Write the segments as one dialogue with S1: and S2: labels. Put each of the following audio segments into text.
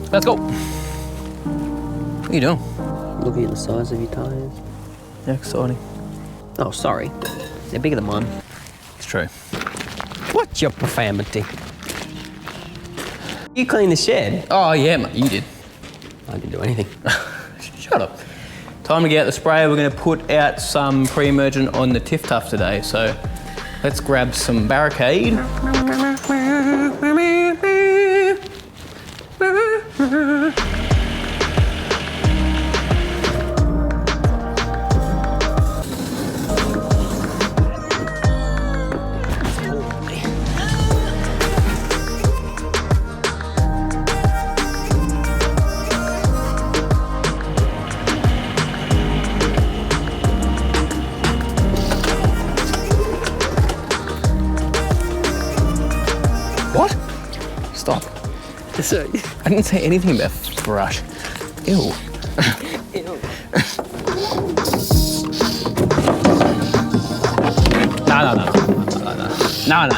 S1: Let's go. What are you doing?
S2: Looking at the size of your tyres.
S1: Yeah, exciting.
S2: Oh, sorry. They're bigger than mine.
S1: It's true.
S2: What's your profanity? You cleaned the shed.
S1: Oh yeah, mate, you did.
S2: I didn't do anything.
S1: Shut up. Time to get out the sprayer. We're going to put out some pre-emergent on the tiff tuff today. So let's grab some barricade. What? Stop.
S2: Sorry.
S1: I didn't say anything about brush. Ew.
S2: Ew.
S1: No.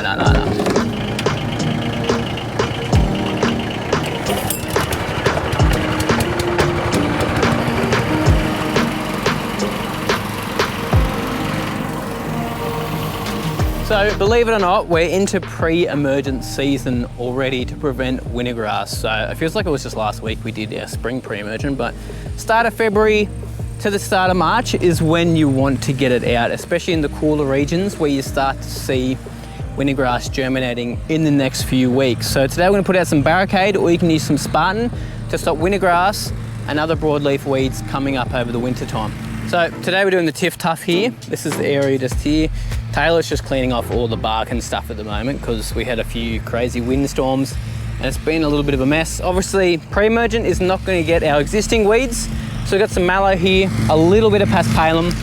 S1: So believe it or not, we're into pre-emergent season already to prevent wintergrass. So it feels like it was just last week we did our spring pre-emergent, but start of February to the start of March is when you want to get it out, especially in the cooler regions where you start to see wintergrass germinating in the next few weeks. So today we're going to put out some barricade, or you can use some Spartan to stop wintergrass and other broadleaf weeds coming up over the winter time. So today we're doing the tiff tuff here. This is the area just here. Taylor's just cleaning off all the bark and stuff at the moment because we had a few crazy windstorms and it's been a little bit of a mess. Obviously, pre-emergent is not going to get our existing weeds. So we've got some mallow here, a little bit of paspalum,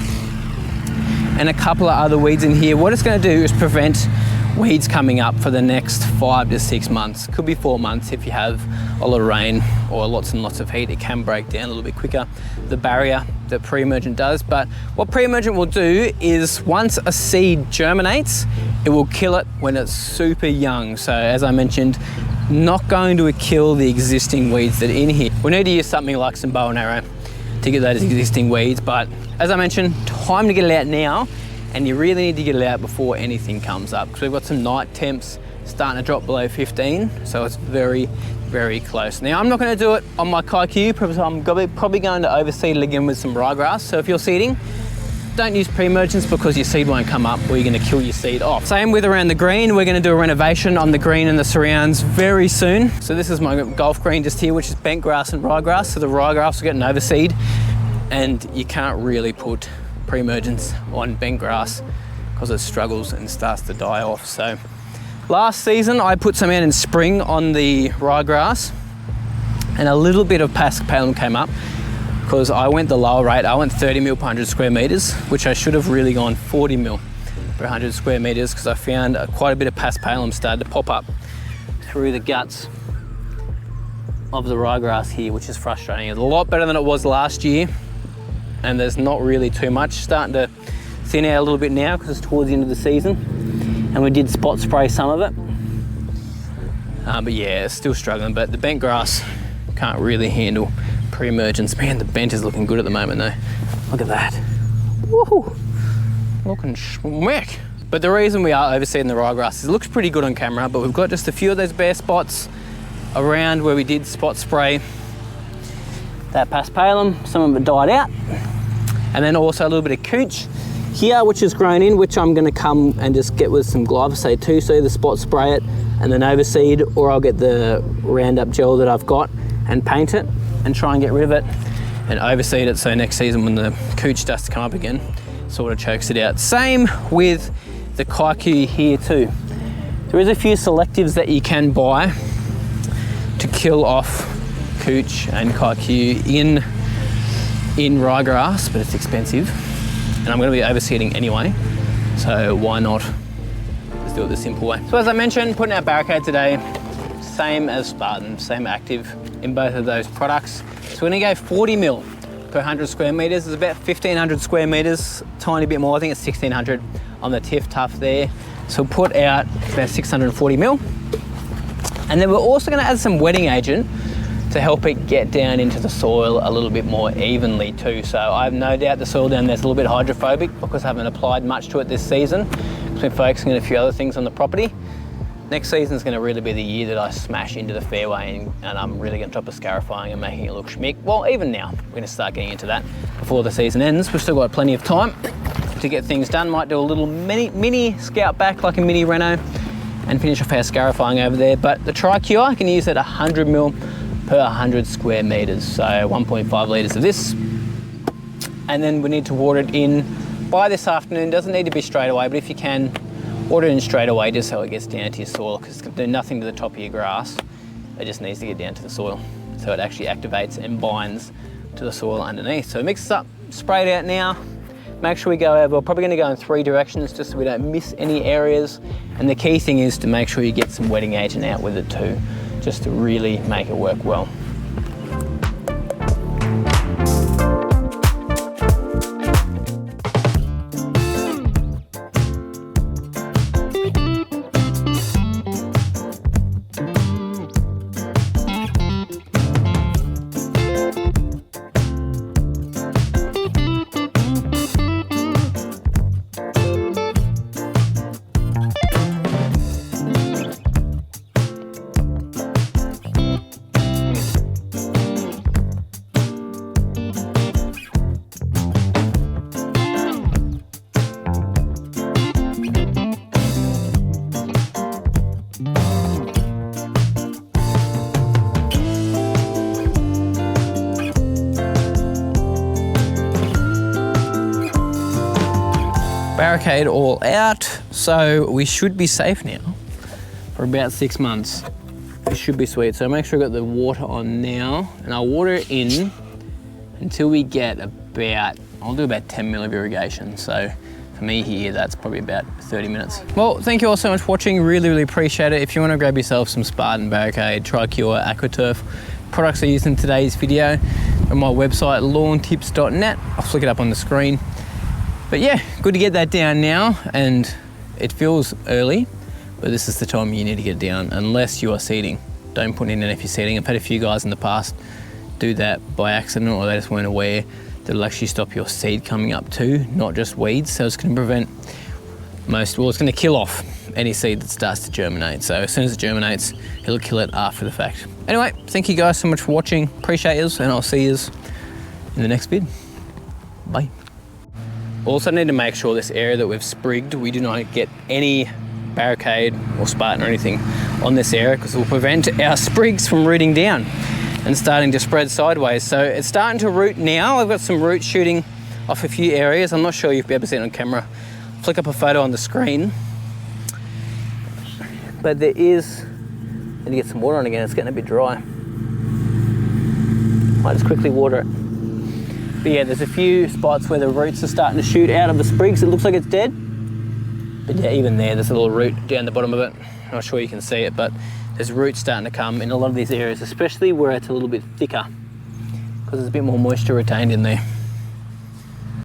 S1: and a couple of other weeds in here. What it's going to do is prevent weeds coming up for the next 5 to 6 months. Could be 4 months if you have a lot of rain or lots and lots of heat. It can break down a little bit quicker, the barrier that pre-emergent does. But what pre-emergent will do is once a seed germinates, it will kill it when it's super young. So as I mentioned, not going to kill the existing weeds that are in here. We need to use something like some bow and arrow to get those existing weeds. But as I mentioned, time to get it out now. And you really need to get it out before anything comes up because we've got some night temps starting to drop below 15, so it's very, very close. Now, I'm not going to do it on my Kikuyu because I'm probably going to overseed it again with some ryegrass. So if you're seeding, don't use pre-emergents because your seed won't come up or you're going to kill your seed off. Same with around the green. We're going to do a renovation on the green and the surrounds very soon. So this is my golf green just here, which is bent grass and ryegrass. So the ryegrass will get an overseed and you can't really put pre-emergents on bent grass because it struggles and starts to die off. So last season I put some out in spring on the ryegrass and a little bit of paspalum came up because I went the lower rate. I went 30 mil per 100 square meters, which I should have really gone 40 mil per 100 square meters because I found quite a bit of paspalum started to pop up through the guts of the ryegrass here, which is frustrating. It's a lot better than it was last year. And there's not really too much. Starting to thin out a little bit now because it's towards the end of the season. And we did spot spray some of it. But yeah, it's still struggling. But the bent grass can't really handle pre-emergence. Man, the bent is looking good at the moment though. Look at that. Woohoo! Looking schmick. But the reason we are overseeding the ryegrass is it looks pretty good on camera, but we've got just a few of those bare spots around where we did spot spray that paspalum. Some of it died out. And then also a little bit of cooch here, which is grown in, which I'm gonna come and just get with some glyphosate too. So either spot spray it and then overseed, or I'll get the Roundup gel that I've got and paint it and try and get rid of it and overseed it. So next season when the cooch starts to come up again, sort of chokes it out. Same with the Kikuyu here too. There is a few selectives that you can buy to kill off cooch and Kikuyu in ryegrass, but it's expensive and I'm going to be overseeding anyway, so why not just do it the simple way. So as I mentioned, putting out barricade today, same as Spartan, same active in both of those products. So we're going to go 40 mil per 100 square meters. It's about 1,500 square meters, tiny bit more. I think it's 1,600 on the tiff tuff there. So we'll put out about 640 mil. And then we're also going to add some wetting agent to to help it get down into the soil a little bit more evenly too. So I have no doubt the soil down there is a little bit hydrophobic because I haven't applied much to it this season. I've been focusing on a few other things on the property. Next season is going to really be the year that I smash into the fairway and I'm really going to drop a scarifying and making it look schmick. Well, even now, we're going to start getting into that before the season ends. We've still got plenty of time to get things done. Might do a little mini scout back, like a mini reno, and finish off our scarifying over there. But the Tri-Cure, I can use at 100 mil per 100 square meters. So 1.5 liters of this. And then we need to water it in by this afternoon. Doesn't need to be straight away, but if you can, water it in straight away just so it gets down to your soil, because it's going to do nothing to the top of your grass. It just needs to get down to the soil. So it actually activates and binds to the soil underneath. So mix this up, spray it out now. Make sure we go over, we're probably going to go in 3 directions just so we don't miss any areas. And the key thing is to make sure you get some wetting agent out with it too, just to really make it work well. Barricade all out, so we should be safe now for about 6 months. It should be sweet. So make sure I've got the water on now, and I'll water it in until we get about, I'll do about 10 mil of irrigation. So for me here, that's probably about 30 minutes. Well, thank you all so much for watching. Really appreciate it. If you want to grab yourself some Spartan, Barricade, Tri-Cure, AquaTurf products I used in today's video on my website, lawntips.net. I'll flick it up on the screen. But yeah, good to get that down now, and it feels early, but this is the time you need to get it down unless you are seeding. Don't put in if you're seeding. I've had a few guys in the past do that by accident, or they just weren't aware that it'll actually stop your seed coming up too, not just weeds. So it's going to prevent it's going to kill off any seed that starts to germinate. So as soon as it germinates, it'll kill it after the fact. Anyway, thank you guys so much for watching. Appreciate yous, and I'll see yous in the next vid. Bye. Also need to make sure this area that we've sprigged, we do not get any Barricade or Spartan or anything on this area, because it will prevent our sprigs from rooting down and starting to spread sideways. So it's starting to root now. I've got some roots shooting off a few areas. I'm not sure if you've ever seen it on camera. Flick up a photo on the screen. But there is, need to get some water on again. It's getting a bit dry. Might just quickly water it. But yeah, there's a few spots where the roots are starting to shoot out of the sprigs. It looks like it's dead. But yeah, even there's a little root down the bottom of it. I'm not sure you can see it, but there's roots starting to come in a lot of these areas, especially where it's a little bit thicker, because there's a bit more moisture retained in there.